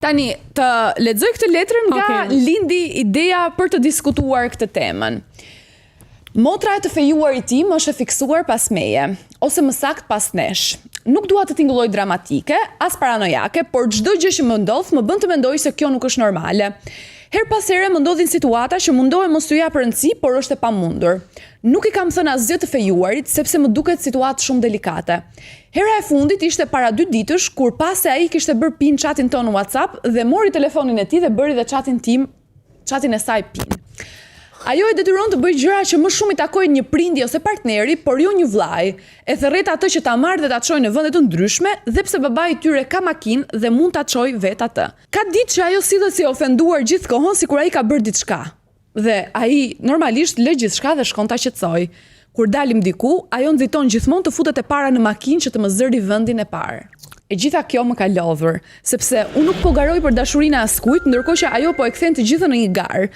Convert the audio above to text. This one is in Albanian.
Tani, të lexoj këtë letrën nga lindi ideja për të diskutuar këtë temën. Motra e të fejuarit tim është e fiksuar pas meje, ose më sakt pas nesh. Nuk dua të tingëlloj dramatike, as paranojake, por çdo gjë që më ndodh më bën të mendoj se kjo nuk është normale. Her pas here më ndodhin situata që mundohem mos t'u jap rëndësi, por është e pamundur. Nuk i kam thënë asgjë të fejuarit, sepse më duket situatë shumë delikate. Hera e fundit ishte para 2 ditësh, kur pas se ai kishte bërë pin chatin ton në WhatsApp dhe mori telefonin e tij dhe bëri dhe chatin e saj pin. Ajo e detyron të bëjë gjëra që më shumë i takojnë një prindi ose partneri, por jo një vllai. E thërret atë që ta marrë dhe ta çojë në vende të ndryshme, dhe pse babai i tyre ka makinë dhe mund ta çojë vet atë. Ka ditë që ajo sillet si e ofenduar gjithkohon, sikur ai ka bërë diçka. Dhe ai normalisht lë gjithçka dhe shkon ta qetësoj. Kur dalim diku, ajo nxiton gjithmonë të futet e para në makinë që të më zëri vendin e parë. E gjitha kjo më ka lodhur, sepse unë nuk po garoj për dashurinë e askujt, ndërkohë që ajo po e kthen të gjithën në një garë.